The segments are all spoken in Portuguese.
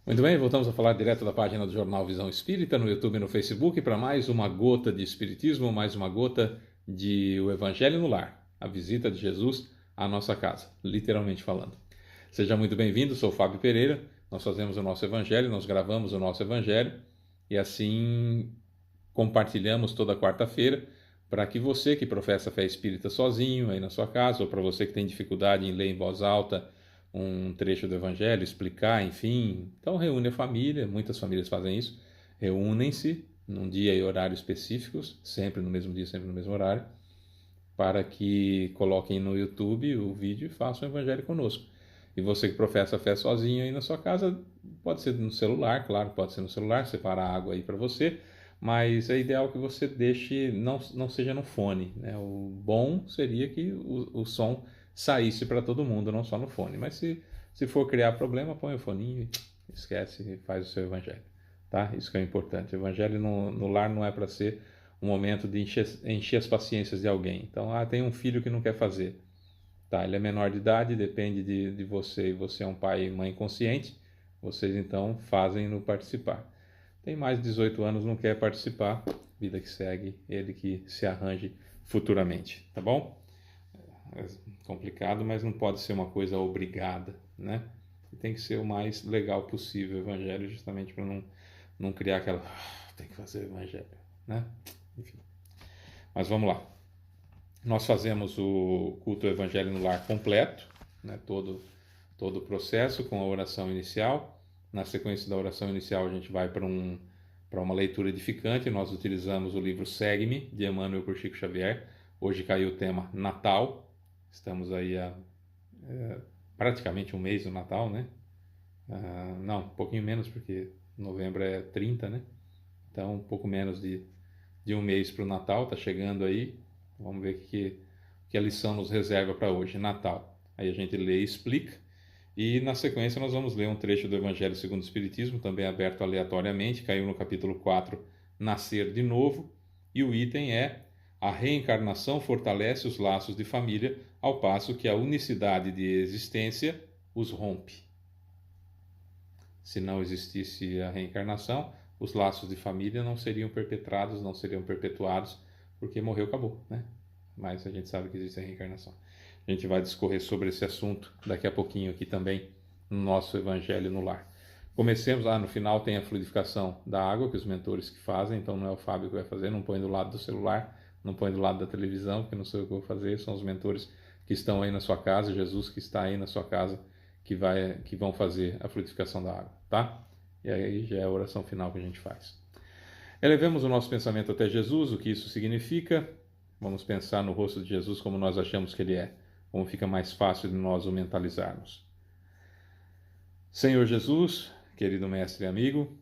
Muito bem, voltamos a falar direto da página do Jornal Visão Espírita, no YouTube e no Facebook, para mais uma gota de Espiritismo, mais uma gota de O Evangelho no Lar, a visita de Jesus à nossa casa, literalmente falando. Seja muito bem-vindo, sou Fábio Pereira, nós fazemos o nosso Evangelho, nós gravamos o nosso Evangelho e assim compartilhamos toda quarta-feira para que você que professa fé espírita sozinho aí na sua casa, ou para você que tem dificuldade em ler em voz alta um trecho do Evangelho, explicar, enfim. Então reúne a família, muitas famílias fazem isso, reúnem-se num dia e horário específicos, sempre no mesmo dia, sempre no mesmo horário, para que coloquem no YouTube o vídeo e façam o Evangelho conosco. E você que professa a fé sozinho aí na sua casa, pode ser no celular, claro, pode ser no celular, separa a água aí para você, mas é ideal que você deixe, não seja no fone, né? O bom seria que o som saísse para todo mundo, não só no fone. Mas se for criar problema, põe o foninho e esquece e faz o seu evangelho, tá? Isso que é importante. O evangelho no lar não é para ser um momento de encher as paciências de alguém. Então, tem um filho que não quer fazer. Tá, ele é menor de idade, depende de você, e você é um pai e mãe consciente, vocês então fazem-no participar. Tem mais de 18 anos, não quer participar, vida que segue, ele que se arranje futuramente, tá bom? É complicado, mas não pode ser uma coisa obrigada, né? Tem que ser o mais legal possível o evangelho, justamente para não criar aquela, tem que fazer o evangelho, né? Enfim. Mas vamos lá. Nós fazemos o culto do Evangelho no Lar completo, né, todo o processo com a oração inicial. Na sequência da oração inicial a gente vai para uma leitura edificante. Nós utilizamos o livro Segue-me, de Emmanuel por Chico Xavier. Hoje caiu o tema Natal. Estamos aí há praticamente um mês do Natal, né? Não, um pouquinho menos, porque novembro é 30, né? Então um pouco menos de um mês para o Natal, está chegando aí. Vamos ver o que a lição nos reserva para hoje, Natal. Aí a gente lê e explica. E na sequência nós vamos ler um trecho do Evangelho segundo o Espiritismo, também aberto aleatoriamente, caiu no capítulo 4, Nascer de Novo. E o item é: a reencarnação fortalece os laços de família, ao passo que a unicidade de existência os rompe. Se não existisse a reencarnação, os laços de família não seriam perpetrados, não seriam perpetuados, porque morreu, acabou, né? Mas a gente sabe que existe a reencarnação. A gente vai discorrer sobre esse assunto daqui a pouquinho aqui também no nosso Evangelho no Lar. Comecemos, no final tem a fluidificação da água que os mentores que fazem, então não é o Fábio que vai fazer, não põe do lado do celular, não põe do lado da televisão, porque não sei o que eu vou fazer, são os mentores que estão aí na sua casa, Jesus que está aí na sua casa, que vão fazer a fluidificação da água, tá? E aí já é a oração final que a gente faz. Elevemos o nosso pensamento até Jesus, o que isso significa. Vamos pensar no rosto de Jesus como nós achamos que ele é, como fica mais fácil de nós o mentalizarmos. Senhor Jesus, querido mestre e amigo,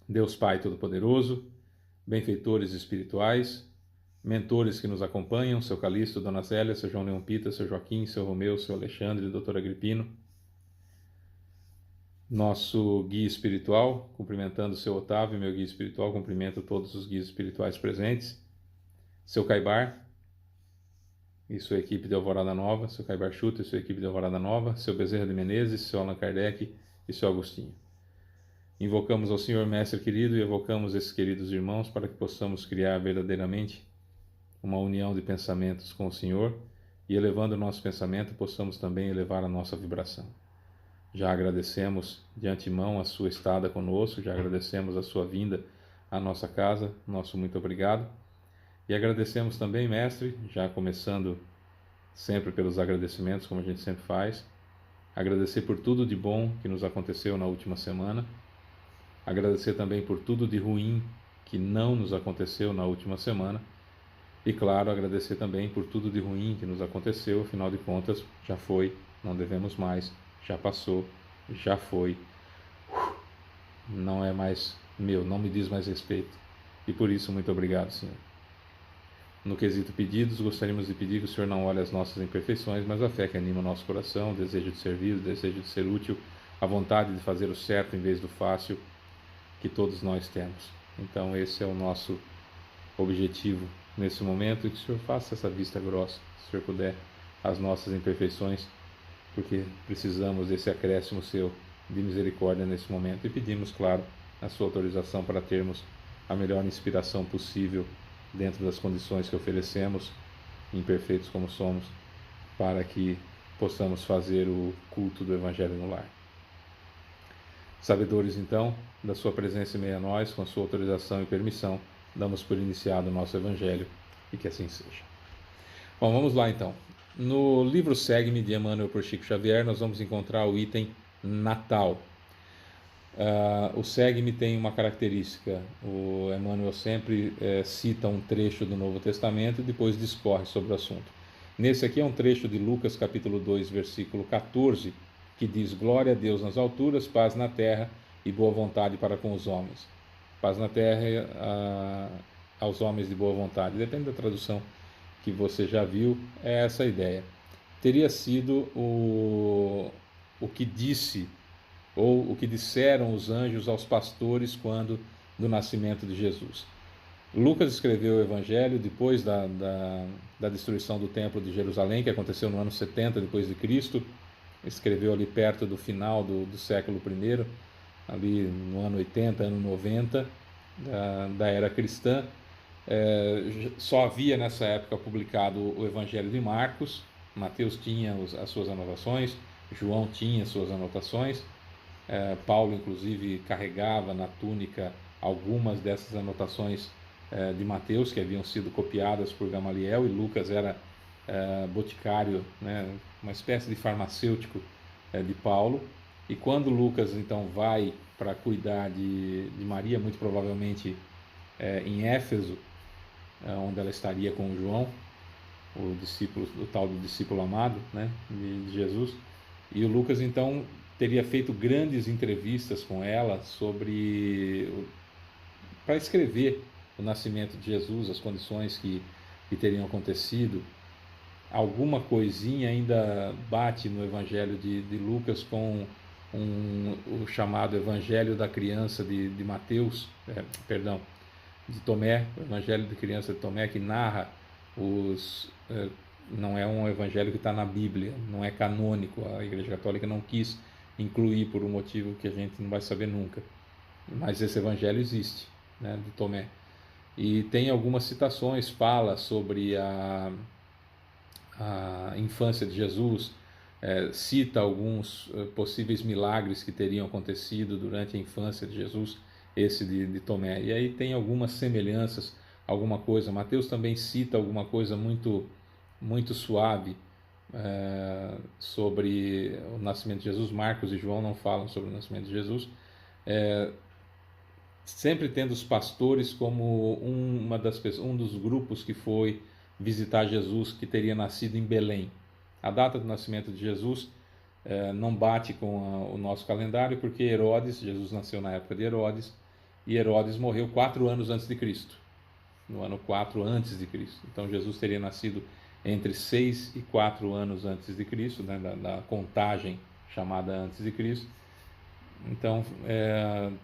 Deus Pai Todo-Poderoso, benfeitores espirituais, mentores que nos acompanham, seu Calixto, Dona Zélia, seu João Leão Pita, seu Joaquim, seu Romeu, seu Alexandre, doutor Agripino, nosso guia espiritual, cumprimentando o seu Otávio, meu guia espiritual, cumprimento todos os guias espirituais presentes, seu Caibar e sua equipe de Alvorada Nova, seu Caibar Chuta e sua equipe de Alvorada Nova, seu Bezerra de Menezes, seu Allan Kardec e seu Agostinho. Invocamos ao Senhor Mestre querido e evocamos esses queridos irmãos para que possamos criar verdadeiramente uma união de pensamentos com o Senhor e, elevando o nosso pensamento, possamos também elevar a nossa vibração. Já agradecemos de antemão a sua estada conosco, já agradecemos a sua vinda à nossa casa, nosso muito obrigado. E agradecemos também, mestre, já começando sempre pelos agradecimentos, como a gente sempre faz, agradecer por tudo de bom que nos aconteceu na última semana, agradecer também por tudo de ruim que não nos aconteceu na última semana, e claro, agradecer também por tudo de ruim que nos aconteceu, afinal de contas, já foi, não devemos mais, já passou, já foi, não é mais meu, não me diz mais respeito. E por isso, muito obrigado, Senhor. No quesito pedidos, gostaríamos de pedir que o Senhor não olhe as nossas imperfeições, mas a fé que anima o nosso coração, o desejo de servir, o desejo de ser útil, a vontade de fazer o certo em vez do fácil, que todos nós temos. Então esse é o nosso objetivo nesse momento, e que o Senhor faça essa vista grossa, se o Senhor puder, as nossas imperfeições, porque precisamos desse acréscimo seu de misericórdia nesse momento. E pedimos, claro, a sua autorização para termos a melhor inspiração possível dentro das condições que oferecemos, imperfeitos como somos, para que possamos fazer o culto do Evangelho no lar. Sabedores, então, da sua presença em meio a nós, com a sua autorização e permissão, damos por iniciado o nosso Evangelho, e que assim seja. Bom, vamos lá então. No livro Segue-me, de Emmanuel por Chico Xavier, nós vamos encontrar o item Natal. O Segue-me tem uma característica: o Emmanuel sempre cita um trecho do Novo Testamento e depois discorre sobre o assunto. Nesse aqui é um trecho de Lucas capítulo 2, versículo 14, que diz: Glória a Deus nas alturas, paz na terra e boa vontade para com os homens. Paz na terra aos homens de boa vontade. Depende da tradução que você já viu, é essa a ideia. Teria sido o que disse, ou o que disseram os anjos aos pastores quando do nascimento de Jesus. Lucas escreveu o Evangelho depois da destruição do Templo de Jerusalém, que aconteceu no ano 70 depois de Cristo. Escreveu ali perto do final do século I, ali no ano 80, ano 90 da era cristã. Só havia nessa época publicado o Evangelho de Marcos. Mateus tinha as suas anotações, João tinha as suas anotações, Paulo inclusive carregava na túnica algumas dessas anotações de Mateus, que haviam sido copiadas por Gamaliel, e Lucas era boticário, né, uma espécie de farmacêutico de Paulo. E quando Lucas então vai para cuidar de Maria, muito provavelmente em Éfeso, onde ela estaria com João, o discípulo, o tal do discípulo amado, né, de Jesus, e o Lucas então teria feito grandes entrevistas com ela para escrever o nascimento de Jesus, as condições que teriam acontecido. Alguma coisinha ainda bate no Evangelho de Lucas com o chamado Evangelho da Criança de Mateus, de Tomé, o Evangelho de Criança de Tomé, que narra não é um evangelho que está na Bíblia, não é canônico, a Igreja Católica não quis incluir por um motivo que a gente não vai saber nunca, mas esse evangelho existe, né, de Tomé, e tem algumas citações, fala sobre a infância de Jesus, cita alguns possíveis milagres que teriam acontecido durante a infância de Jesus, esse de Tomé, e aí tem algumas semelhanças, alguma coisa. Mateus também cita alguma coisa muito, muito suave sobre o nascimento de Jesus. Marcos e João não falam sobre o nascimento de Jesus, sempre tendo os pastores como um dos grupos que foi visitar Jesus, que teria nascido em Belém. A data do nascimento de Jesus não bate com o nosso calendário, porque Jesus nasceu na época de Herodes, e Herodes morreu 4 anos antes de Cristo, no ano 4 antes de Cristo. Então Jesus teria nascido entre 6 e 4 anos antes de Cristo, né, da contagem chamada antes de Cristo. Então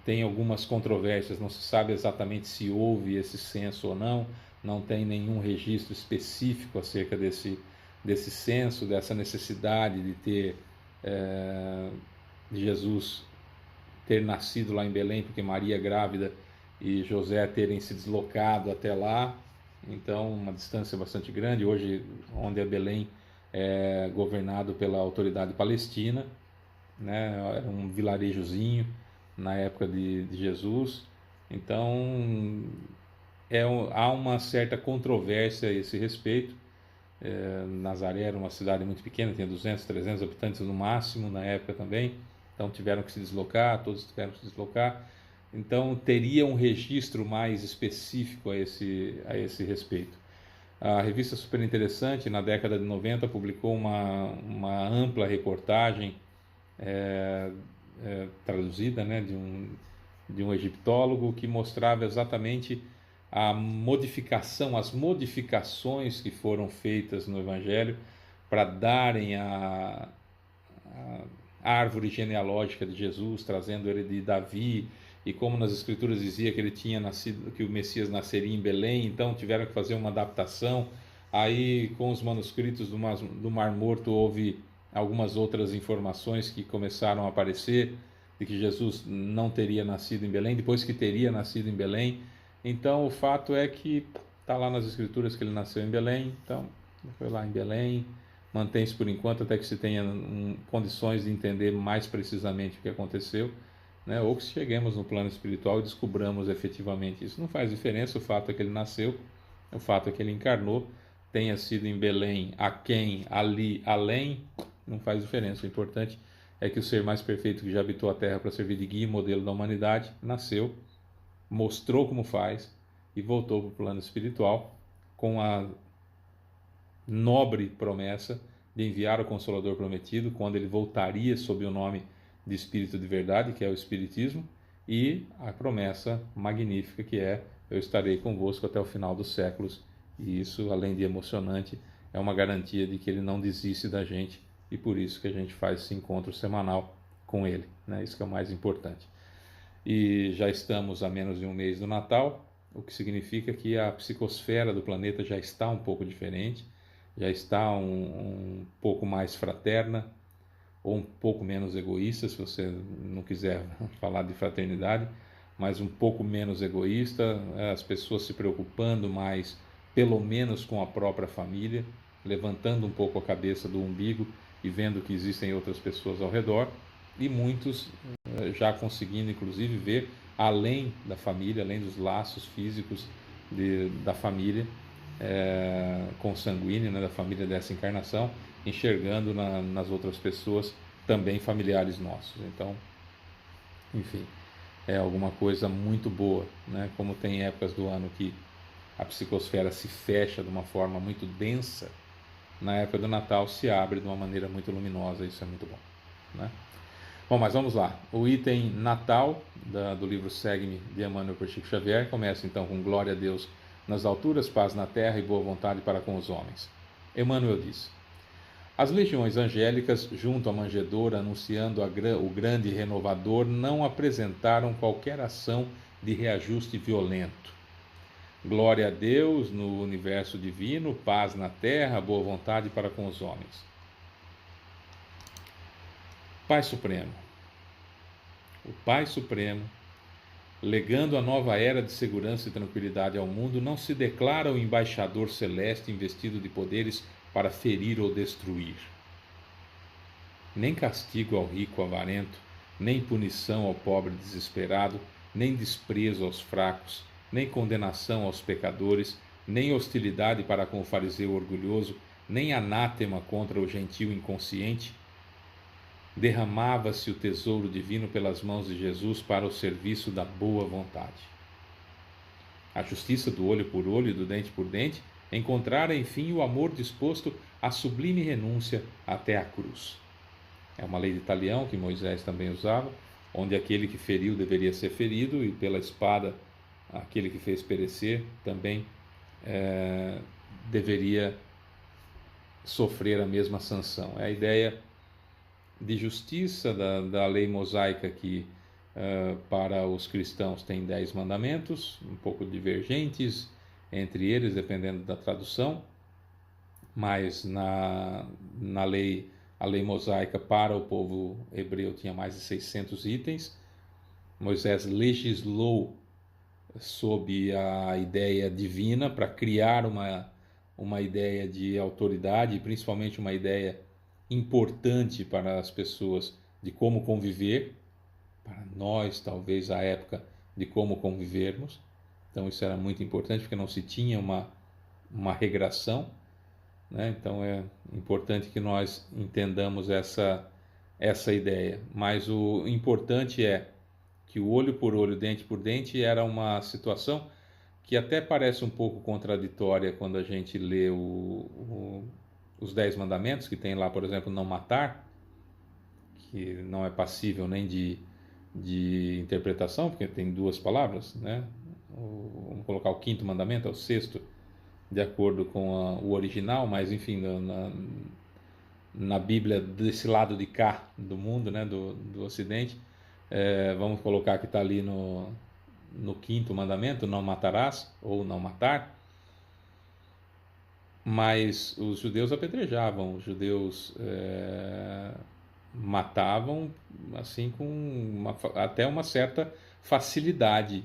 tem algumas controvérsias, não se sabe exatamente se houve esse censo ou não, não tem nenhum registro específico acerca desse censo, dessa necessidade de ter Jesus ter nascido lá em Belém, porque Maria grávida e José terem se deslocado até lá, então uma distância bastante grande. Hoje, onde é Belém, é governado pela autoridade palestina, né? Era um vilarejozinho na época de Jesus, então há uma certa controvérsia a esse respeito. Nazaré era uma cidade muito pequena, tinha 200, 300 habitantes no máximo na época também, então tiveram que se deslocar, todos tiveram que se deslocar, então teria um registro mais específico a esse respeito. A revista Super Interessante, na década de 90, publicou uma ampla reportagem traduzida, né, de um egiptólogo, que mostrava exatamente as modificações que foram feitas no Evangelho para darem a árvore genealógica de Jesus, trazendo ele de Davi, e como nas Escrituras dizia que ele tinha nascido, que o Messias nasceria em Belém, então tiveram que fazer uma adaptação. Aí, com os manuscritos do Mar Morto, houve algumas outras informações que começaram a aparecer, de que Jesus não teria nascido em Belém, depois que teria nascido em Belém. Então o fato é que está lá nas Escrituras que ele nasceu em Belém, então foi lá em Belém, mantém-se por enquanto até que se tenha condições de entender mais precisamente o que aconteceu, né? Ou que cheguemos no plano espiritual e descobramos efetivamente isso. Não faz diferença, o fato é que ele nasceu, o fato é que ele encarnou, tenha sido em Belém, aquém, ali, além, não faz diferença. O importante é que o ser mais perfeito que já habitou a Terra para servir de guia e modelo da humanidade nasceu, mostrou como faz e voltou para o plano espiritual com a nobre promessa de enviar o Consolador prometido, quando ele voltaria sob o nome de Espírito de Verdade, que é o Espiritismo, e a promessa magnífica que é: eu estarei convosco até o final dos séculos. E isso, além de emocionante, é uma garantia de que ele não desiste da gente, e por isso que a gente faz esse encontro semanal com ele, né? Isso que é o mais importante. E já estamos a menos de um mês do Natal, o que significa que a psicosfera do planeta já está um pouco diferente, já está um pouco mais fraterna, ou um pouco menos egoísta, se você não quiser falar de fraternidade, mas um pouco menos egoísta, as pessoas se preocupando mais, pelo menos com a própria família, levantando um pouco a cabeça do umbigo e vendo que existem outras pessoas ao redor, e muitos já conseguindo inclusive ver além da família, além dos laços físicos da família consanguínea, né, da família dessa encarnação, enxergando nas outras pessoas também familiares nossos. Então, enfim, é alguma coisa muito boa, né? Como tem épocas do ano que a psicosfera se fecha de uma forma muito densa, na época do Natal se abre de uma maneira muito luminosa. Isso é muito bom, né? Bom, mas vamos lá. O item Natal do livro Segue-me, de Emmanuel por Chico Xavier, começa então com glória a Deus nas alturas, paz na terra e boa vontade para com os homens. Emmanuel diz: as legiões angélicas, junto à manjedoura, anunciando o grande renovador, não apresentaram qualquer ação de reajuste violento. Glória a Deus no universo divino, paz na terra, boa vontade para com os homens. Pai Supremo. O Pai Supremo, legando a nova era de segurança e tranquilidade ao mundo, não se declara o embaixador celeste investido de poderes para ferir ou destruir. Nem castigo ao rico avarento, nem punição ao pobre desesperado, nem desprezo aos fracos, nem condenação aos pecadores, nem hostilidade para com o fariseu orgulhoso, nem anátema contra o gentil inconsciente. Derramava-se o tesouro divino pelas mãos de Jesus para o serviço da boa vontade. A justiça do olho por olho e do dente por dente encontrara, enfim, o amor disposto à sublime renúncia até a cruz. É uma lei de talião que Moisés também usava, onde aquele que feriu deveria ser ferido, e pela espada aquele que fez perecer também deveria sofrer a mesma sanção. É a ideia de justiça da lei mosaica que para os cristãos tem 10 mandamentos, um pouco divergentes entre eles, dependendo da tradução, mas a lei mosaica para o povo hebreu tinha mais de 600 itens. Moisés legislou sob a ideia divina para criar uma ideia de autoridade, principalmente uma ideia importante para as pessoas de como conviver, para nós talvez à época de como convivermos. Então isso era muito importante porque não se tinha uma regração, né? Então é importante que nós entendamos essa ideia. Mas o importante é que o olho por olho, dente por dente era uma situação que até parece um pouco contraditória quando a gente lê os 10 mandamentos, que tem lá, por exemplo, não matar, que não é passível nem de interpretação, porque tem 2 palavras, né? Vamos colocar o 5º mandamento, é o 6º, de acordo com o original, mas enfim, na Bíblia desse lado de cá do mundo, né, do Ocidente, vamos colocar que está ali no 5º mandamento, não matarás, ou não matar. Mas os judeus apedrejavam, os judeus matavam assim até uma certa facilidade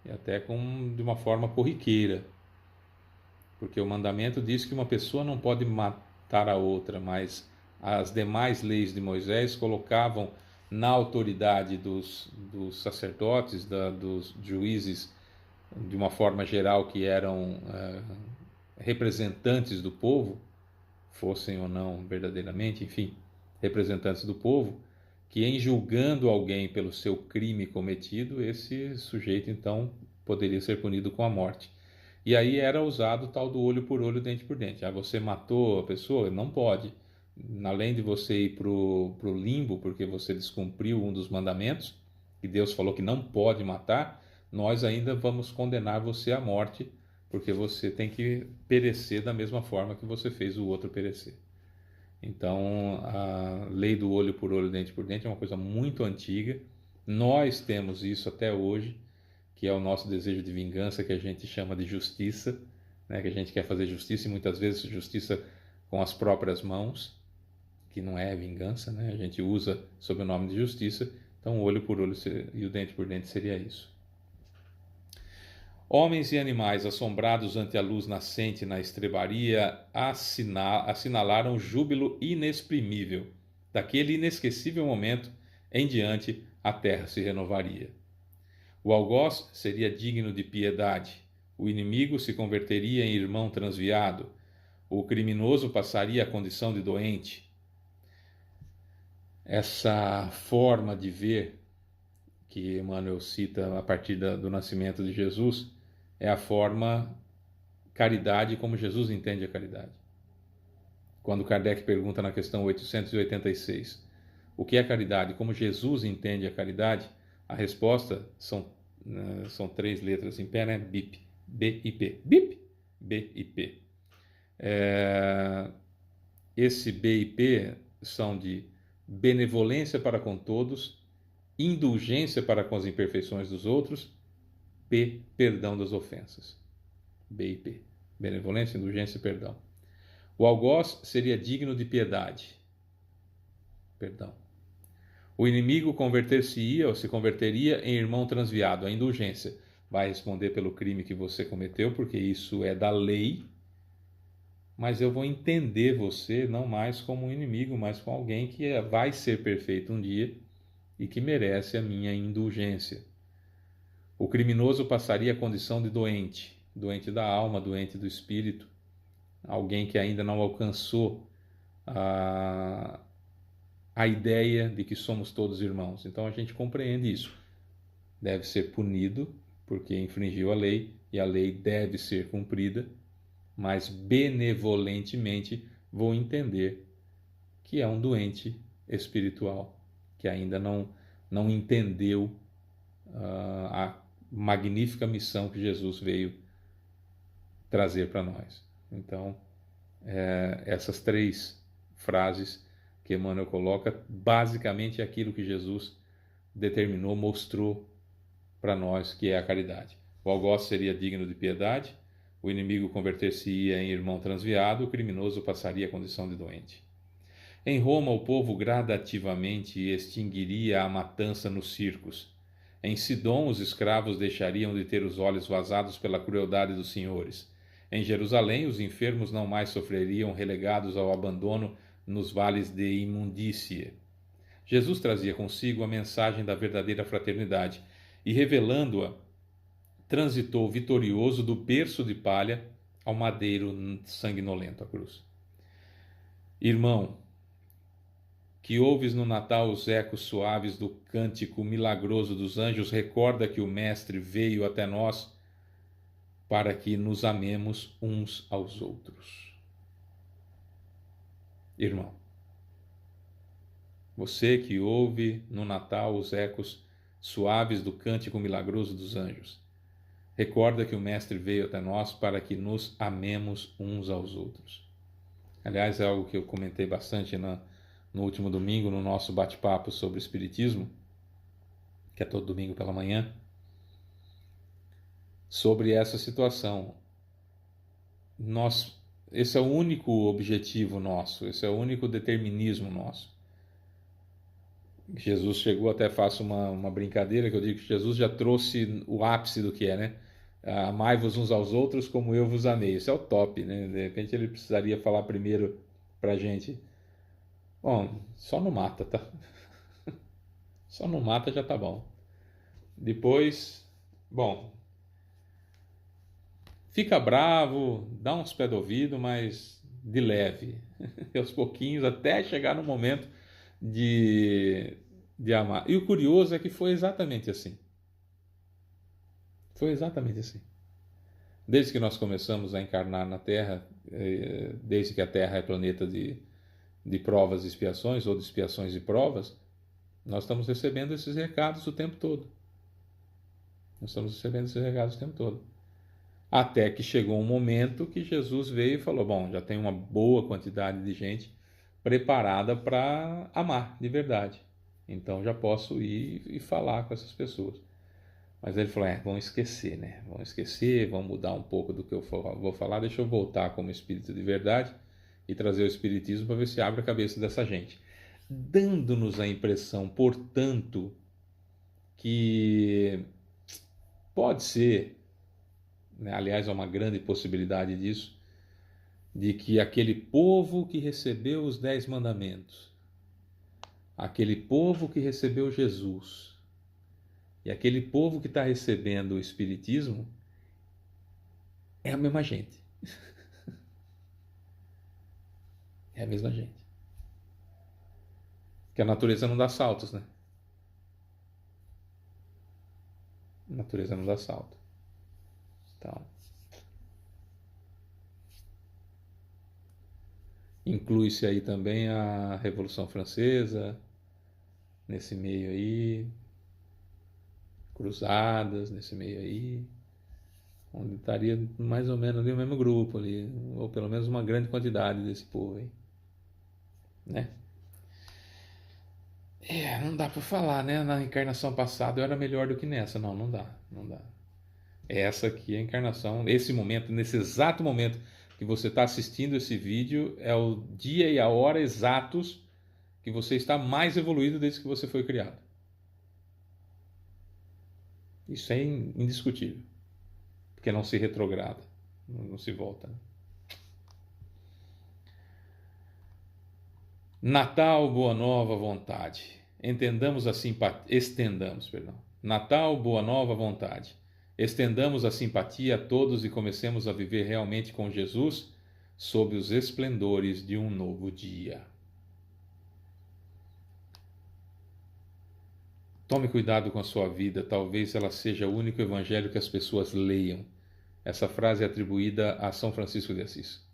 e até de uma forma corriqueira, porque o mandamento diz que uma pessoa não pode matar a outra, mas as demais leis de Moisés colocavam na autoridade dos sacerdotes, dos juízes, de uma forma geral, que eram representantes do povo, fossem ou não verdadeiramente, enfim, representantes do povo, que em julgando alguém pelo seu crime cometido, esse sujeito então poderia ser punido com a morte. E aí era usado o tal do olho por olho, dente por dente. Ah, você matou a pessoa? Não pode. Além de você ir para o limbo, porque você descumpriu um dos mandamentos, e Deus falou que não pode matar, nós ainda vamos condenar você à morte, porque você tem que perecer da mesma forma que você fez o outro perecer. Então, a lei do olho por olho, dente por dente é uma coisa muito antiga. Nós temos isso até hoje, que é o nosso desejo de vingança, que a gente chama de justiça, né? Que a gente quer fazer justiça e muitas vezes justiça com as próprias mãos, que não é vingança, né? A gente usa sob o nome de justiça. Então, o olho por olho e o dente por dente seria isso. Homens e animais, assombrados ante a luz nascente na estrebaria, assinalaram júbilo inexprimível. Daquele inesquecível momento em diante, a terra se renovaria. O algoz seria digno de piedade, o inimigo se converteria em irmão transviado, o criminoso passaria a condição de doente. Essa forma de ver que Emmanuel cita a partir do nascimento de Jesus é a forma caridade como Jesus entende a caridade. Quando Kardec pergunta na questão 886 o que é caridade, como Jesus entende a caridade, a resposta são 3 letras em pé, né? BIP, B-I-P, BIP, B-I-P. Esse B e P são de benevolência para com todos, indulgência para com as imperfeições dos outros, P, perdão das ofensas. B e P, benevolência, indulgência e perdão. O algoz seria digno de piedade, perdão. O inimigo converter-se-ia ou se converteria em irmão transviado, a indulgência. Vai responder pelo crime que você cometeu, porque isso é da lei, mas eu vou entender você não mais como um inimigo, mas como alguém que vai ser perfeito um dia e que merece a minha indulgência. O criminoso passaria a condição de doente, doente da alma, doente do espírito, alguém que ainda não alcançou a ideia de que somos todos irmãos. Então a gente compreende isso. Deve ser punido porque infringiu a lei e a lei deve ser cumprida, mas benevolentemente vou entender que é um doente espiritual, que ainda não entendeu a magnífica missão que Jesus veio trazer para nós. Então, essas 3 frases que Emmanuel coloca, basicamente é aquilo que Jesus determinou, mostrou para nós que é a caridade. O algoz seria digno de piedade, o inimigo converter-se-ia em irmão transviado, o criminoso passaria a condição de doente. Em Roma, o povo gradativamente extinguiria a matança nos circos. Em Sidom, os escravos deixariam de ter os olhos vazados pela crueldade dos senhores. Em Jerusalém, os enfermos não mais sofreriam relegados ao abandono nos vales de imundície. Jesus trazia consigo a mensagem da verdadeira fraternidade e, revelando-a, transitou vitorioso do berço de palha ao madeiro sanguinolento, a cruz. Irmão, que ouves no Natal os ecos suaves do cântico milagroso dos anjos, recorda que o Mestre veio até nós para que nos amemos uns aos outros. Irmão, você que ouve no Natal os ecos suaves do cântico milagroso dos anjos, recorda que o Mestre veio até nós para que nos amemos uns aos outros. Aliás, é algo que eu comentei bastante no último domingo, no nosso bate-papo sobre Espiritismo, que é todo domingo pela manhã, sobre essa situação. Esse é o único objetivo nosso, esse é o único determinismo nosso. Jesus chegou, até faço uma brincadeira que eu digo que Jesus já trouxe o ápice do que é, né? Amai-vos uns aos outros como eu vos amei. Isso é o top, né? De repente ele precisaria falar primeiro pra gente. Bom, só não mata, tá? Só não mata já tá bom. Depois, bom, fica bravo, dá uns pés do ouvido, mas de leve, aos pouquinhos, até chegar no momento de, de amar. E o curioso é que foi exatamente assim. Foi exatamente assim. Desde que nós começamos a encarnar na Terra, desde que a Terra é planeta de provas e expiações, ou de expiações e provas, nós estamos recebendo esses recados o tempo todo. Nós estamos recebendo esses recados o tempo todo. Até que chegou um momento que Jesus veio e falou: bom, já tem uma boa quantidade de gente preparada para amar de verdade. Então já posso ir e falar com essas pessoas. Mas ele falou: vão esquecer, né? Vão esquecer, vão mudar um pouco do que eu vou falar. Deixa eu voltar como espírito de verdade e trazer o espiritismo para ver se abre a cabeça dessa gente. Dando-nos a impressão, portanto, que pode ser, né, aliás, há uma grande possibilidade disso, de que aquele povo que recebeu os 10 mandamentos, aquele povo que recebeu Jesus e aquele povo que está recebendo o Espiritismo é a mesma gente. É a mesma gente. Que a natureza não dá saltos, né? A natureza não dá salto. Então, inclui-se aí também a Revolução Francesa, nesse meio aí, cruzadas, nesse meio aí, onde estaria mais ou menos ali o mesmo grupo ali, ou pelo menos uma grande quantidade desse povo aí, né? Não dá para falar, né? Na encarnação passada eu era melhor do que nessa. Não, não dá, não dá. Essa aqui é a encarnação, esse momento, nesse exato momento que você está assistindo esse vídeo, é o dia e a hora exatos que você está mais evoluído desde que você foi criado. Isso é indiscutível, porque não se retrograda, não se volta. Natal, boa nova vontade. Estendamos, perdão. Natal, boa nova vontade. Estendamos a simpatia a todos e comecemos a viver realmente com Jesus sob os esplendores de um novo dia. Tome cuidado com a sua vida, talvez ela seja o único evangelho que as pessoas leiam. Essa frase é atribuída a São Francisco de Assis.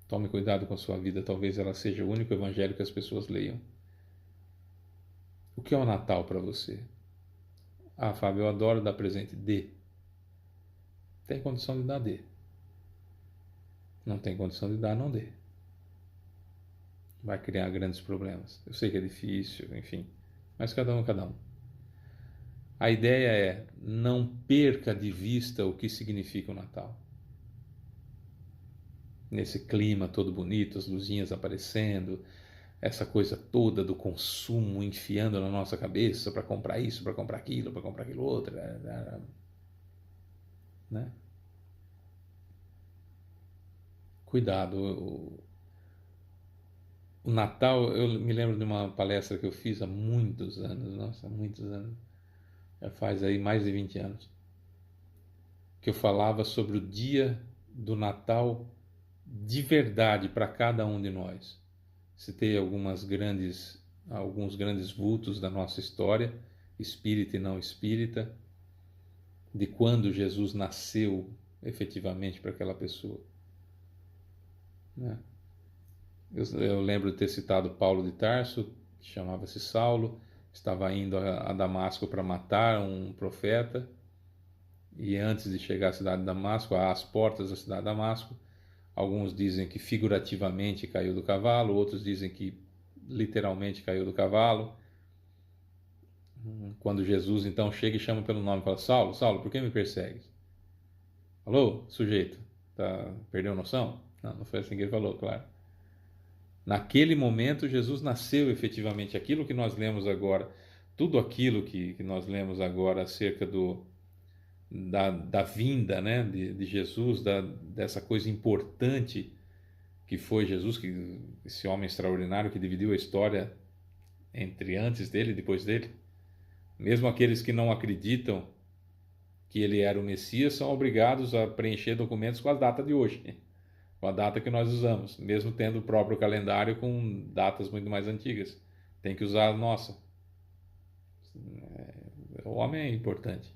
Tome cuidado com a sua vida, talvez ela seja o único evangelho que as pessoas leiam. O que é o Natal para você? Ah, Fábio, eu adoro dar presente. Dê. Tem condição de dar, dê. Não tem condição de dar, não dê. Vai criar grandes problemas. Eu sei que é difícil, enfim. Mas cada um, cada um. A ideia é: não perca de vista o que significa o Natal. Nesse clima todo bonito, as luzinhas aparecendo, essa coisa toda do consumo enfiando na nossa cabeça para comprar isso, para comprar aquilo outro, né? Cuidado. O Natal, eu me lembro de uma palestra que eu fiz há muitos anos, nossa, há muitos anos, já faz aí mais de 20 anos, que eu falava sobre o dia do Natal de verdade para cada um de nós. Citei alguns grandes vultos da nossa história, espírita e não espírita, de quando Jesus nasceu efetivamente para aquela pessoa, né? Eu lembro de ter citado Paulo de Tarso, que chamava-se Saulo, estava indo a Damasco para matar um profeta, e antes de chegar à cidade de Damasco, às portas da cidade de Damasco, alguns dizem que figurativamente caiu do cavalo, outros dizem que literalmente caiu do cavalo. Quando Jesus então chega e chama pelo nome, fala: Saulo, Saulo, por que me persegues? Alô, sujeito, perdeu noção? Não, não foi assim que ele falou, claro. Naquele momento, Jesus nasceu efetivamente. Aquilo que nós lemos agora, tudo aquilo que nós lemos agora acerca da vinda, né, de Jesus, dessa coisa importante que foi Jesus, esse homem extraordinário que dividiu a história entre antes dele e depois dele. Mesmo aqueles que não acreditam que ele era o Messias são obrigados a preencher documentos com a data de hoje, com a data que nós usamos, mesmo tendo o próprio calendário com datas muito mais antigas. Tem que usar a nossa. O homem é importante.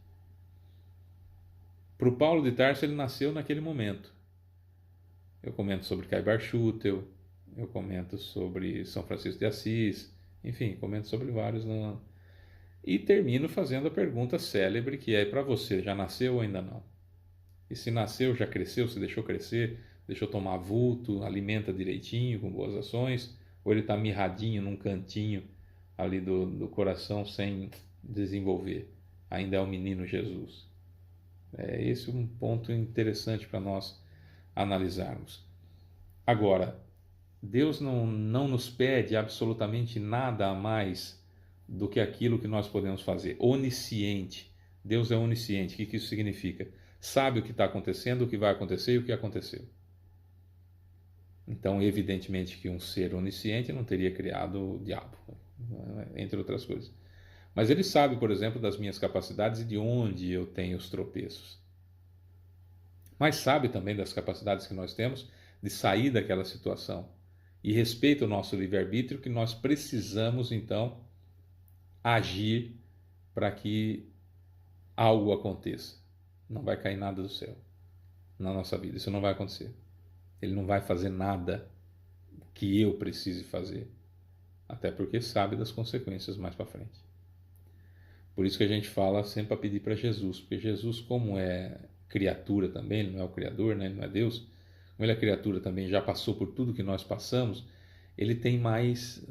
Para o Paulo de Tarso, ele nasceu naquele momento. Eu comento sobre Caibar Schutel, eu comento sobre São Francisco de Assis, enfim, comento sobre vários. E termino fazendo a pergunta célebre que é: para você, já nasceu ou ainda não? E se nasceu, já cresceu, se deixou crescer, deixou tomar vulto, alimenta direitinho, com boas ações, ou ele está mirradinho num cantinho ali do coração sem desenvolver? Ainda é o menino Jesus. É esse um ponto interessante para nós analisarmos. Agora, Deus não nos pede absolutamente nada a mais do que aquilo que nós podemos fazer. Onisciente. Deus é onisciente. O que isso significa? Sabe o que está acontecendo, o que vai acontecer e o que aconteceu. Então, evidentemente que um ser onisciente não teria criado o diabo, entre outras coisas. Mas ele sabe, por exemplo, das minhas capacidades e de onde eu tenho os tropeços. Mas sabe também das capacidades que nós temos de sair daquela situação. E respeita o nosso livre-arbítrio, que nós precisamos, então, agir para que algo aconteça. Não vai cair nada do céu na nossa vida. Isso não vai acontecer. Ele não vai fazer nada que eu precise fazer. Até porque sabe das consequências mais para frente. Por isso que a gente fala sempre para pedir para Jesus. Porque Jesus, como é criatura também, ele não é o Criador, né? Ele não é Deus. Como ele é criatura também, já passou por tudo que nós passamos, ele tem mais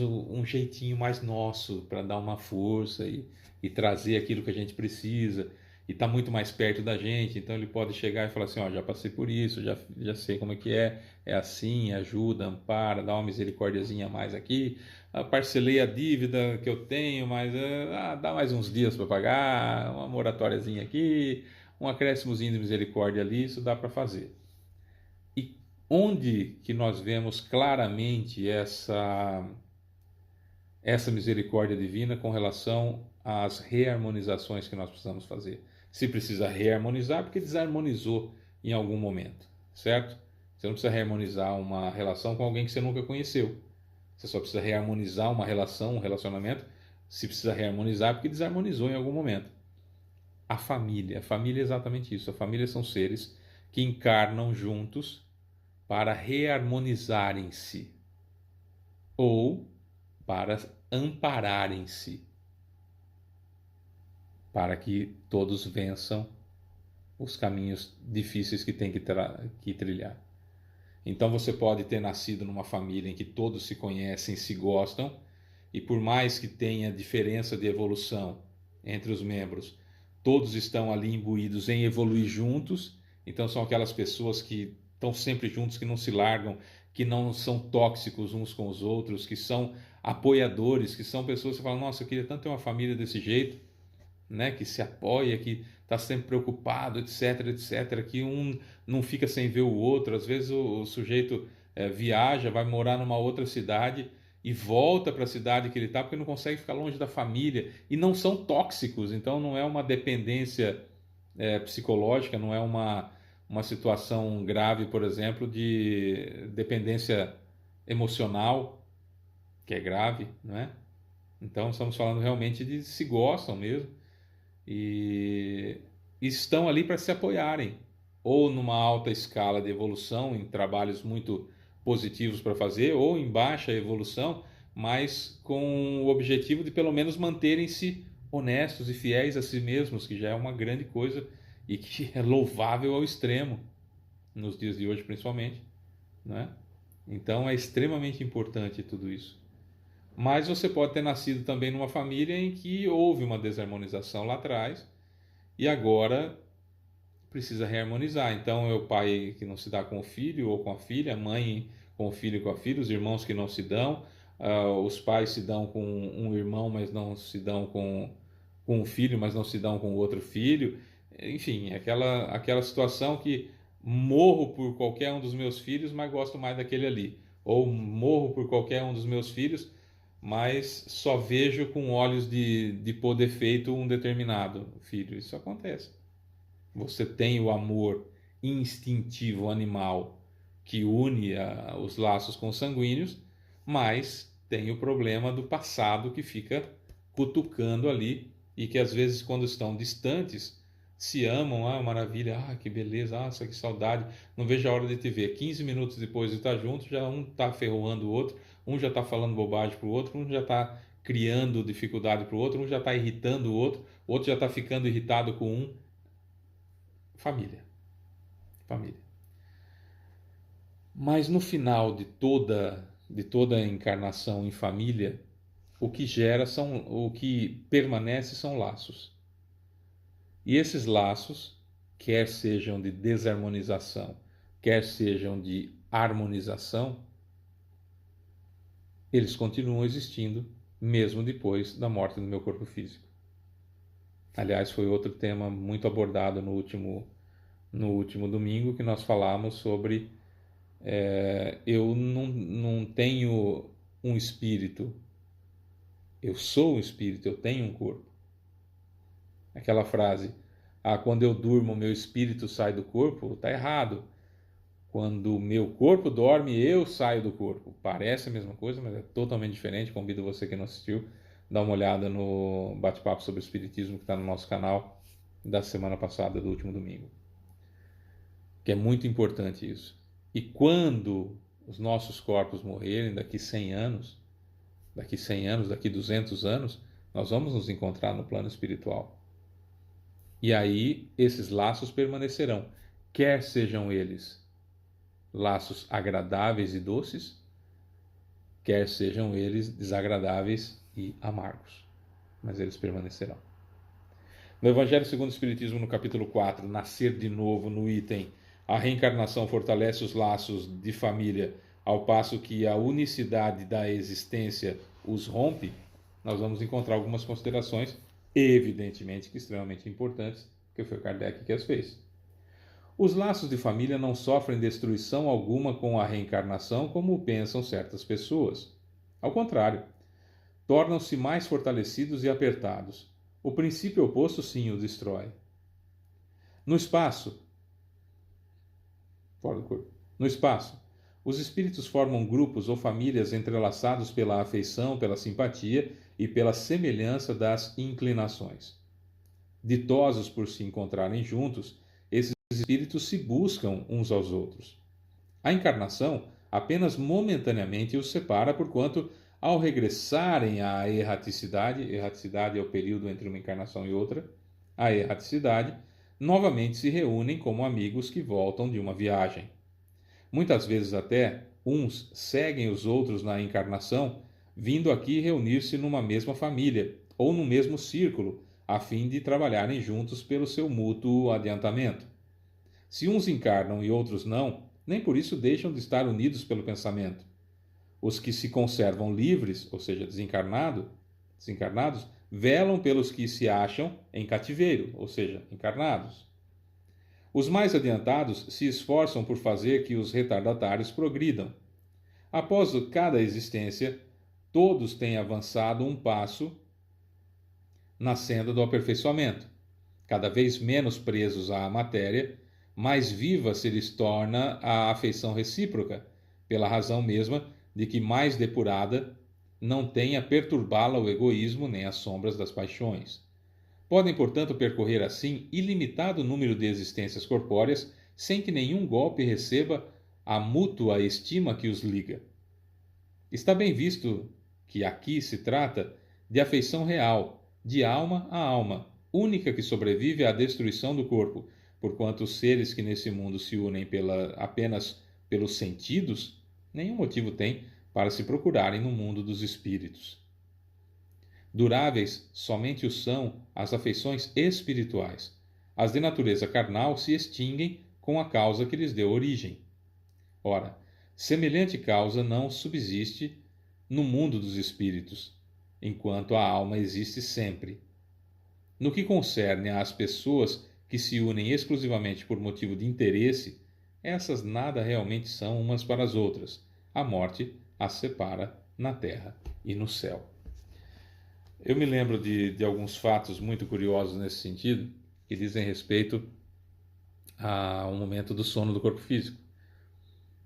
um jeitinho mais nosso para dar uma força e trazer aquilo que a gente precisa, e está muito mais perto da gente. Então ele pode chegar e falar assim: ó, já passei por isso, já sei como é assim, ajuda, ampara, dá uma misericórdiazinha a mais aqui, parcelei a dívida que eu tenho, mas dá mais uns dias para pagar, uma moratóriazinha aqui, um acréscimozinho de misericórdia ali, isso dá para fazer. E onde que nós vemos claramente essa misericórdia divina com relação às reharmonizações que nós precisamos fazer? Se precisa reharmonizar, porque desarmonizou em algum momento, certo? Você não precisa reharmonizar uma relação com alguém que você nunca conheceu. Você só precisa reharmonizar uma relação, um relacionamento, se precisa reharmonizar, porque desarmonizou em algum momento. A família é exatamente isso. A família são seres que encarnam juntos para reharmonizarem-se ou para ampararem-se, para que todos vençam os caminhos difíceis que tem que trilhar. Então você pode ter nascido numa família em que todos se conhecem, se gostam, e por mais que tenha diferença de evolução entre os membros, todos estão ali imbuídos em evoluir juntos. Então são aquelas pessoas que estão sempre juntos, que não se largam, que não são tóxicos uns com os outros, que são apoiadores, que são pessoas que falam: nossa, eu queria tanto ter uma família desse jeito, né? Que se apoia, que está sempre preocupado, etc, etc, que um não fica sem ver o outro. Às vezes o sujeito viaja, vai morar numa outra cidade e volta para a cidade que ele está porque não consegue ficar longe da família, e não são tóxicos. Então não é uma dependência psicológica, não é uma situação grave, por exemplo, de dependência emocional, que é grave, não é? Então estamos falando realmente de se gostam mesmo e estão ali para se apoiarem, ou numa alta escala de evolução, em trabalhos muito positivos para fazer, ou em baixa evolução, mas com o objetivo de pelo menos manterem-se honestos e fiéis a si mesmos, que já é uma grande coisa e que é louvável ao extremo, nos dias de hoje principalmente, né? Então é extremamente importante tudo isso. Mas você pode ter nascido também numa família em que houve uma desarmonização lá atrás e agora precisa reharmonizar. Então é o pai que não se dá com o filho ou com a filha, a mãe com o filho e com a filha, os irmãos que não se dão, os pais se dão com um irmão, mas não se dão com um filho, mas não se dão com o outro filho. Enfim, aquela situação que morro por qualquer um dos meus filhos, mas gosto mais daquele ali. Ou morro por qualquer um dos meus filhos, mas só vejo com olhos de pôr defeito um determinado filho. Isso acontece. Você tem o amor instintivo animal que une os laços consanguíneos, mas tem o problema do passado que fica cutucando ali e que às vezes, quando estão distantes, se amam. Ah, maravilha, ah, que beleza, ah, que saudade, não vejo a hora de te ver. 15 minutos depois de estar junto, já um está ferroando o outro, um já está falando bobagem para o outro, um já está criando dificuldade para o outro, um já está irritando o outro já está ficando irritado com um. Família. Família. Mas no final de toda a encarnação em família, o que permanece são laços. E esses laços, quer sejam de desarmonização, quer sejam de harmonização, eles continuam existindo mesmo depois da morte do meu corpo físico. Aliás, foi outro tema muito abordado no último domingo, que nós falamos sobre eu não tenho um espírito, eu sou um espírito, eu tenho um corpo. Aquela frase, quando eu durmo, meu espírito sai do corpo, está errado. Quando o meu corpo dorme, eu saio do corpo. Parece a mesma coisa, mas é totalmente diferente. Convido você que não assistiu, dá uma olhada no bate-papo sobre o espiritismo que está no nosso canal da semana passada, do último domingo. Que é muito importante isso. E quando os nossos corpos morrerem, daqui 100 anos, daqui 200 anos, nós vamos nos encontrar no plano espiritual. E aí esses laços permanecerão, quer sejam eles laços agradáveis e doces, quer sejam eles desagradáveis e amargos, mas eles permanecerão. No Evangelho segundo o Espiritismo, no capítulo 4, Nascer de Novo, no item A reencarnação fortalece os laços de família, ao passo que a unicidade da existência os rompe, nós vamos encontrar algumas considerações, evidentemente que extremamente importantes, que foi Kardec que as fez. Os laços de família não sofrem destruição alguma com a reencarnação, como pensam certas pessoas. Ao contrário, tornam-se mais fortalecidos e apertados. O princípio oposto, sim, o destrói. No espaço, fora do corpo. No espaço, os espíritos formam grupos ou famílias entrelaçados pela afeição, pela simpatia e pela semelhança das inclinações. Ditosos por se encontrarem juntos, esses espíritos se buscam uns aos outros. A encarnação apenas momentaneamente os separa, porquanto, ao regressarem à erraticidade é o período entre uma encarnação e outra, a erraticidade, novamente se reúnem como amigos que voltam de uma viagem. Muitas vezes até, uns seguem os outros na encarnação, vindo aqui reunir-se numa mesma família ou no mesmo círculo, a fim de trabalharem juntos pelo seu mútuo adiantamento. Se uns encarnam e outros não, nem por isso deixam de estar unidos pelo pensamento. Os que se conservam livres, ou seja, desencarnados, velam pelos que se acham em cativeiro, ou seja, encarnados. Os mais adiantados se esforçam por fazer que os retardatários progridam. Após cada existência, todos têm avançado um passo na senda do aperfeiçoamento. Cada vez menos presos à matéria, mais viva se lhes torna a afeição recíproca, pela razão mesma de que mais depurada não tem a perturbá-la o egoísmo nem as sombras das paixões. Podem, portanto, percorrer assim ilimitado número de existências corpóreas sem que nenhum golpe receba a mútua estima que os liga. Está bem visto que aqui se trata de afeição real, de alma a alma, única que sobrevive à destruição do corpo, porquanto os seres que nesse mundo se unem apenas pelos sentidos, nenhum motivo têm para se procurarem no mundo dos espíritos. Duráveis somente o são as afeições espirituais. As de natureza carnal se extinguem com a causa que lhes deu origem. Ora, Semelhante causa não subsiste no mundo dos espíritos, enquanto a alma existe sempre. No que concerne às pessoas que se unem exclusivamente por motivo de interesse, essas nada realmente são umas para as outras. A morte as separa na terra e no céu. Eu me lembro de alguns fatos muito curiosos nesse sentido, que dizem respeito ao momento do sono do corpo físico.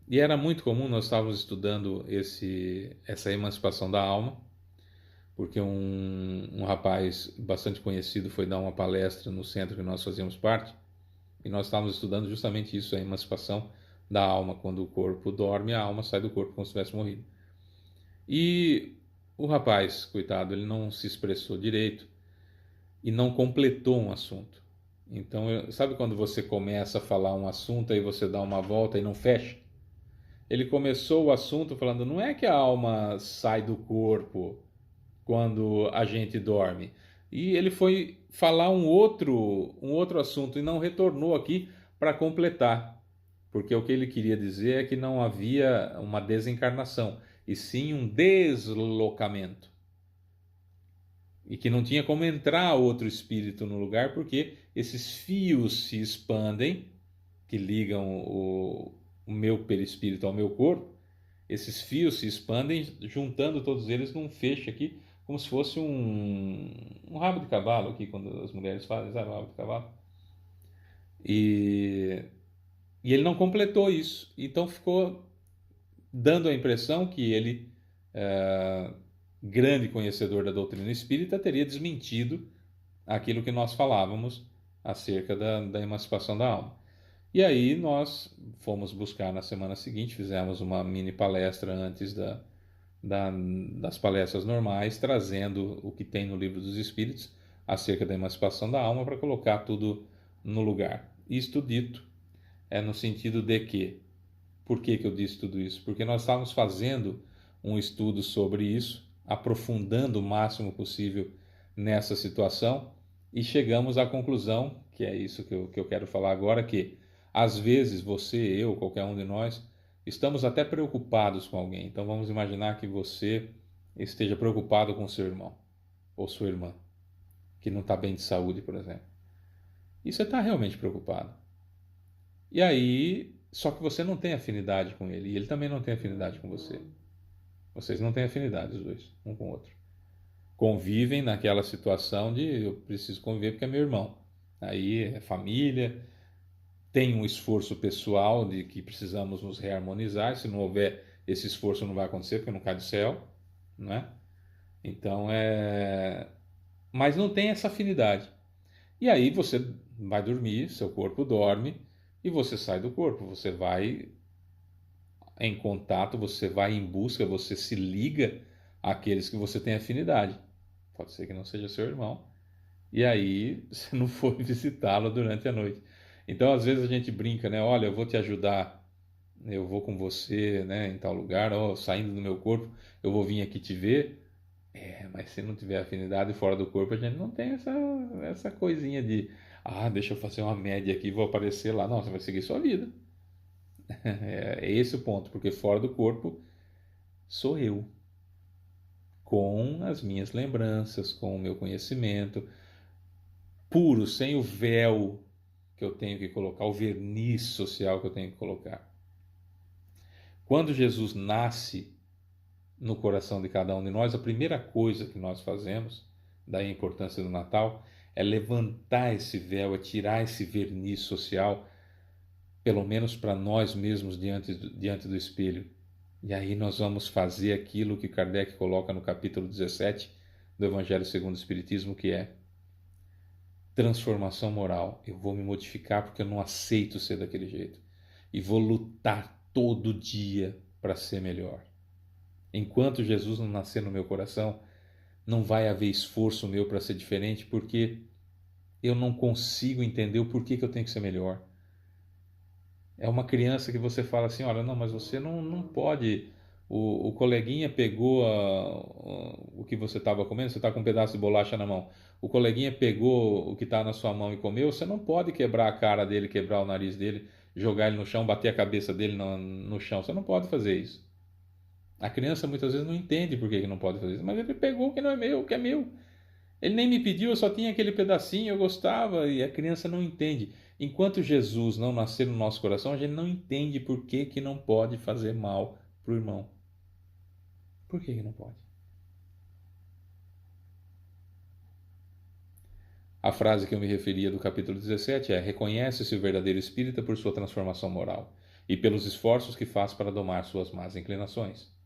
E era muito comum, nós estávamos estudando essa emancipação da alma, porque um rapaz bastante conhecido foi dar uma palestra no centro que nós fazíamos parte, e nós estávamos estudando justamente isso, a emancipação da alma. Quando o corpo dorme, a alma sai do corpo como se tivesse morrido. E o rapaz, coitado, ele não se expressou direito e não completou um assunto. Então, sabe quando você começa a falar um assunto e você dá uma volta e não fecha? Ele começou o assunto falando, não é que a alma sai do corpo quando a gente dorme. E ele foi falar um outro assunto e não retornou aqui para completar, porque o que ele queria dizer é que não havia uma desencarnação, e sim um deslocamento. E que não tinha como entrar outro espírito no lugar, porque esses fios se expandem, que ligam o meu perispírito ao meu corpo, esses fios se expandem, juntando todos eles num feixe aqui, como se fosse um rabo de cavalo, aqui quando as mulheres fazem, sabe, o rabo de cavalo. E, e ele não completou isso, então ficou dando a impressão que ele, grande conhecedor da doutrina espírita, teria desmentido aquilo que nós falávamos acerca da emancipação da alma. E aí nós fomos buscar na semana seguinte, fizemos uma mini palestra antes das palestras normais, trazendo o que tem no Livro dos Espíritos acerca da emancipação da alma para colocar tudo no lugar. Isto dito é no sentido de que, por que eu disse tudo isso? Porque nós estávamos fazendo um estudo sobre isso, aprofundando o máximo possível nessa situação e chegamos à conclusão, que é isso que eu quero falar agora, que às vezes você, eu, qualquer um de nós, estamos até preocupados com alguém. Então vamos imaginar que você esteja preocupado com seu irmão ou sua irmã, que não está bem de saúde, por exemplo. E você está realmente preocupado. E aí, só que você não tem afinidade com ele, e ele também não tem afinidade com você. Vocês não têm afinidade, os dois, um com o outro. Convivem naquela situação de eu preciso conviver porque é meu irmão. Aí é família, tem um esforço pessoal de que precisamos nos reharmonizar. Se não houver esse esforço, não vai acontecer porque não cai do céu, não é? Então mas não tem essa afinidade. E aí você vai dormir, seu corpo dorme e você sai do corpo, você vai em contato, você vai em busca, você se liga àqueles que você tem afinidade. Pode ser que não seja seu irmão. E aí você não foi visitá-lo durante a noite. Então, às vezes a gente brinca, né? Olha, eu vou te ajudar, eu vou com você, né, em tal lugar, ó, saindo do meu corpo, eu vou vir aqui te ver. Mas se não tiver afinidade fora do corpo, a gente não tem essa coisinha de, deixa eu fazer uma média aqui, vou aparecer lá. Não, você vai seguir sua vida. É esse o ponto, porque fora do corpo sou eu, com as minhas lembranças, com o meu conhecimento, puro, sem o véu que eu tenho que colocar, o verniz social que eu tenho que colocar. Quando Jesus nasce no coração de cada um de nós, a primeira coisa que nós fazemos, daí a importância do Natal, é levantar esse véu, é tirar esse verniz social, pelo menos para nós mesmos diante do espelho. E aí nós vamos fazer aquilo que Kardec coloca no capítulo 17 do Evangelho segundo o Espiritismo, que é transformação moral. Eu vou me modificar porque eu não aceito ser daquele jeito. E vou lutar todo dia para ser melhor. Enquanto Jesus não nascer no meu coração, não vai haver esforço meu para ser diferente, porque eu não consigo entender o porquê que eu tenho que ser melhor. É uma criança que você fala assim, olha, não, mas você não pode. O coleguinha pegou o que você estava comendo, você está com um pedaço de bolacha na mão. O coleguinha pegou o que está na sua mão e comeu, você não pode quebrar a cara dele, quebrar o nariz dele, jogar ele no chão, bater a cabeça dele no chão. Você não pode fazer isso. A criança muitas vezes não entende por que não pode fazer isso, mas ele pegou o que não é meu, o que é meu. Ele nem me pediu, eu só tinha aquele pedacinho, eu gostava, e a criança não entende. Enquanto Jesus não nascer no nosso coração, a gente não entende por que não pode fazer mal para o irmão. Por que não pode? A frase que eu me referia do capítulo 17 é: reconhece-se o verdadeiro espírita por sua transformação moral e pelos esforços que faz para domar suas más inclinações.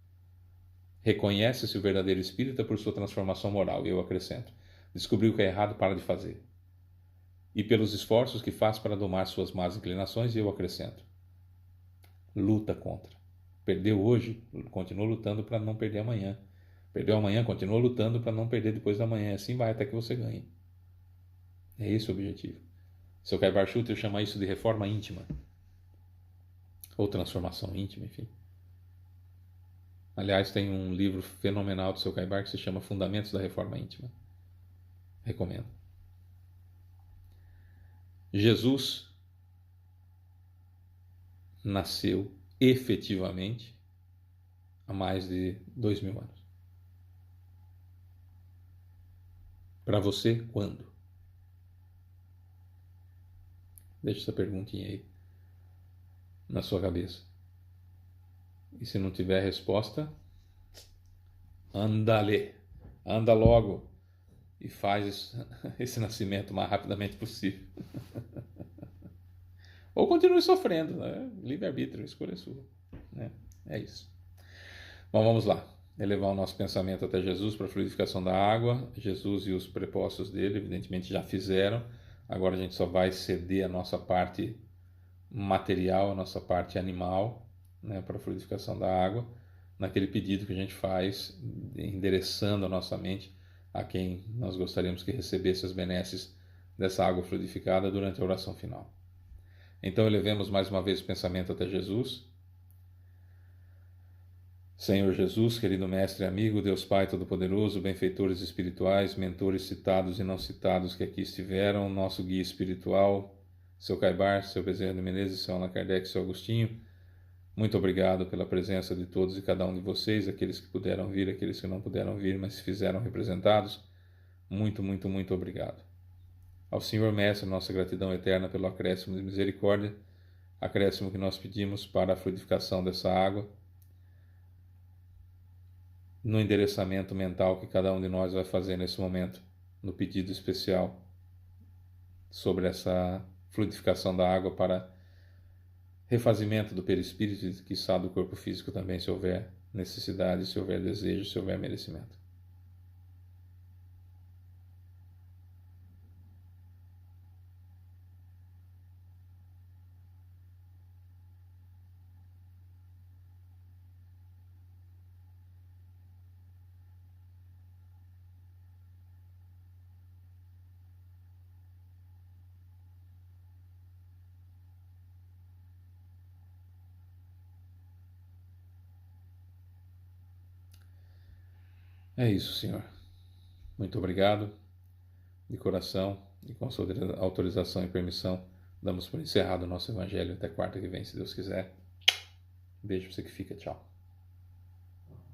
Reconhece-se o verdadeiro espírita por sua transformação moral, e eu acrescento: descobriu o que é errado, para de fazer. E pelos esforços que faz para domar suas más inclinações, e eu acrescento: luta contra. Perdeu hoje, continua lutando para não perder amanhã. Perdeu amanhã, continua lutando para não perder depois da manhã. Assim vai até que você ganhe. É esse o objetivo. Seu Caibar Schutter chama isso de reforma íntima. Ou transformação íntima, enfim. Aliás, tem um livro fenomenal do seu Caibar que se chama Fundamentos da Reforma Íntima. Recomendo. Jesus nasceu efetivamente há mais de 2000 anos. Para você, quando? Deixa essa perguntinha aí na sua cabeça. E se não tiver resposta, anda logo e faz esse nascimento o mais rapidamente possível. Ou continue sofrendo, né? Livre-arbítrio, escolha sua. Né? É isso. Bom, vamos lá. Elevar o nosso pensamento até Jesus para a fluidificação da água. Jesus e os prepostos dele, evidentemente, já fizeram. Agora a gente só vai ceder a nossa parte material, a nossa parte animal, né, para a fluidificação da água, naquele pedido que a gente faz, endereçando a nossa mente a quem nós gostaríamos que recebesse as benesses dessa água fluidificada durante a oração final. Então elevemos mais uma vez o pensamento até Jesus. Senhor Jesus, querido Mestre e amigo, Deus Pai Todo-Poderoso, benfeitores espirituais, mentores citados e não citados que aqui estiveram, nosso guia espiritual, seu Caibar, seu Bezerra de Menezes, seu Allan Kardec, seu Agostinho, muito obrigado pela presença de todos e cada um de vocês, aqueles que puderam vir, aqueles que não puderam vir, mas se fizeram representados, muito, muito, muito obrigado. Ao Senhor Mestre, nossa gratidão eterna pelo acréscimo de misericórdia, acréscimo que nós pedimos para a fluidificação dessa água, no endereçamento mental que cada um de nós vai fazer nesse momento, no pedido especial sobre essa fluidificação da água para refazimento do perispírito e, quiçá, do corpo físico também, se houver necessidade, se houver desejo, se houver merecimento. É isso, Senhor. Muito obrigado, de coração, e com sua autorização e permissão, damos por encerrado o nosso Evangelho até quarta que vem, se Deus quiser. Beijo pra você que fica, tchau.